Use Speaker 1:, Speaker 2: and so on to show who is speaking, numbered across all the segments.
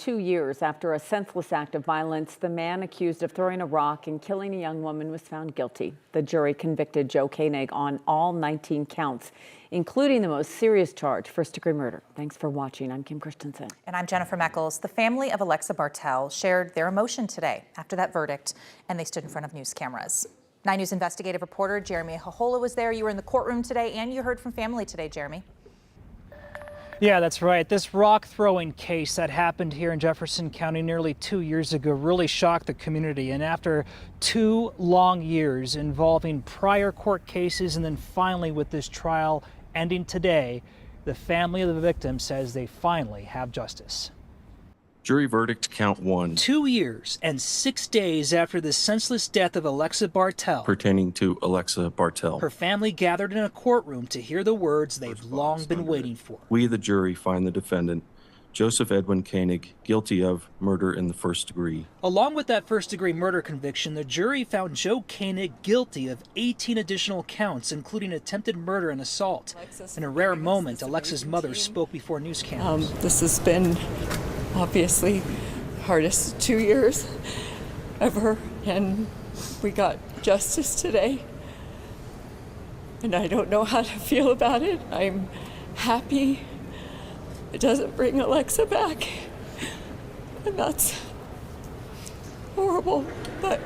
Speaker 1: 2 years after a senseless act of violence, the man accused of throwing a rock and killing a young woman was found guilty. The jury convicted Joe Koenig on all 19 counts, including the most serious charge, first-degree murder. Thanks for watching. I'm Kim Christensen.
Speaker 2: And I'm Jennifer Meckles. The family of Alexa Bartell shared their emotion today after that verdict, and they stood in front of news cameras. 9 News investigative reporter Jeremy Hohola was there. You were in the courtroom today, and you heard from family today, Jeremy.
Speaker 3: Yeah, that's right. This rock throwing case that happened here in Jefferson County nearly 2 years ago really shocked the community. And after 2 long years involving prior court cases and then finally with this trial ending today, the family of the victim says they finally have justice.
Speaker 4: Jury verdict count 1.
Speaker 3: 2 years and 6 days after the senseless death of Alexa Bartell.
Speaker 4: Pertaining to Alexa Bartell.
Speaker 3: Her family gathered in a courtroom to hear the words they've long been waiting for.
Speaker 4: We, the jury, find the defendant, Joseph Edwin Koenig, guilty of murder in the first degree.
Speaker 3: Along with that first-degree murder conviction, the jury found Joe Koenig guilty of 18 additional counts, including attempted murder and assault. In a rare moment, Alexa's mother spoke before news cameras.
Speaker 5: This has been obviously hardest 2 years ever, and we got justice today, and I don't know how to feel about it. I'm happy it doesn't bring Alexa back, and that's horrible, but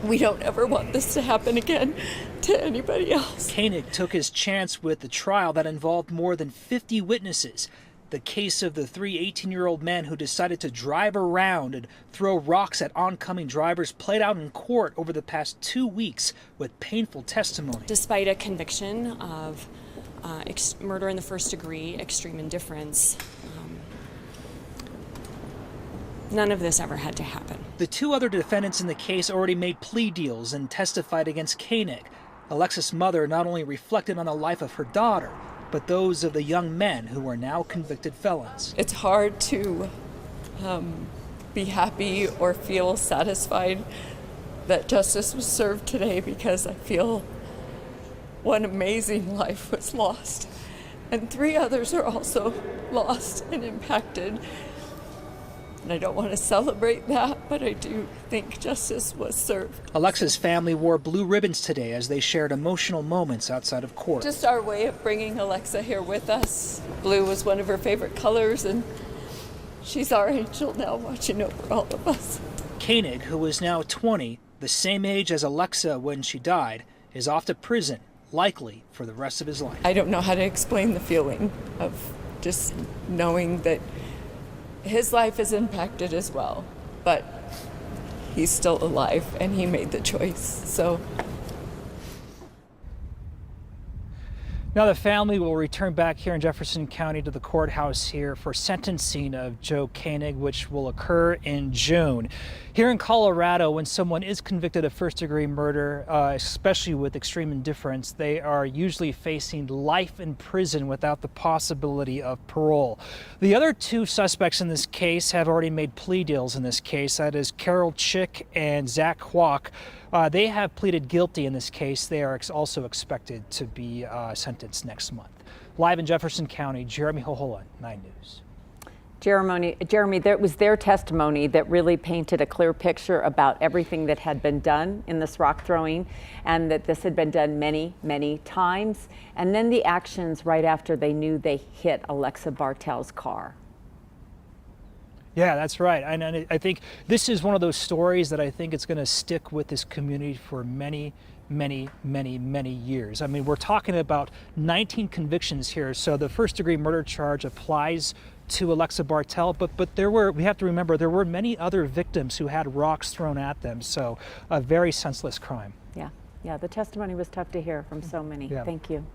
Speaker 5: we don't ever want this to happen again to anybody else.
Speaker 3: Koenig took his chance with the trial that involved more than 50 witnesses. The case of the 3 18-year-old men who decided to drive around and throw rocks at oncoming drivers played out in court over the past 2 weeks with painful testimony.
Speaker 6: Despite a conviction of murder in the first degree, extreme indifference, none of this ever had to happen.
Speaker 3: The 2 other defendants in the case already made plea deals and testified against Koenig. Alexa's mother not only reflected on the life of her daughter, but those of the young men who are now convicted felons.
Speaker 5: It's hard to be happy or feel satisfied that justice was served today, because I feel one amazing life was lost, and 3 others are also lost and impacted. And I don't want to celebrate that, but I do think justice was served.
Speaker 3: Alexa's family wore blue ribbons today as they shared emotional moments outside of court.
Speaker 5: Just our way of bringing Alexa here with us. Blue was one of her favorite colors, and she's our angel now, watching over all of us.
Speaker 3: Koenig, who is now 20, the same age as Alexa when she died, is off to prison, likely for the rest of his life.
Speaker 5: I don't know how to explain the feeling of just knowing that his life is impacted as well, but he's still alive and he made the choice, so.
Speaker 3: Now the family will return back here in Jefferson County to the courthouse here for sentencing of Joe Koenig, which will occur in June. Here in Colorado, when someone is convicted of first-degree murder, especially with extreme indifference, they are usually facing life in prison without the possibility of parole. The other 2 suspects in this case have already made plea deals in this case. That is Carol Chick and Zach Kwok. They have pleaded guilty in this case. They are also expected to be sentenced next month. Live in Jefferson County, Jeremy Hohola, 9 News.
Speaker 1: Jeremy, that was their testimony that really painted a clear picture about everything that had been done in this rock throwing, and that this had been done many, many times. And then the actions right after they knew they hit Alexa Bartell's car.
Speaker 3: Yeah, that's right. And I think this is one of those stories that I think it's going to stick with this community for many, many, many, many years. I mean, we're talking about 19 convictions here. So the first-degree murder charge applies to Alexa Bartell, but we have to remember, there were many other victims who had rocks thrown at them. So a very senseless crime.
Speaker 1: Yeah, the testimony was tough to hear from so many.
Speaker 3: Yeah.
Speaker 1: Thank you.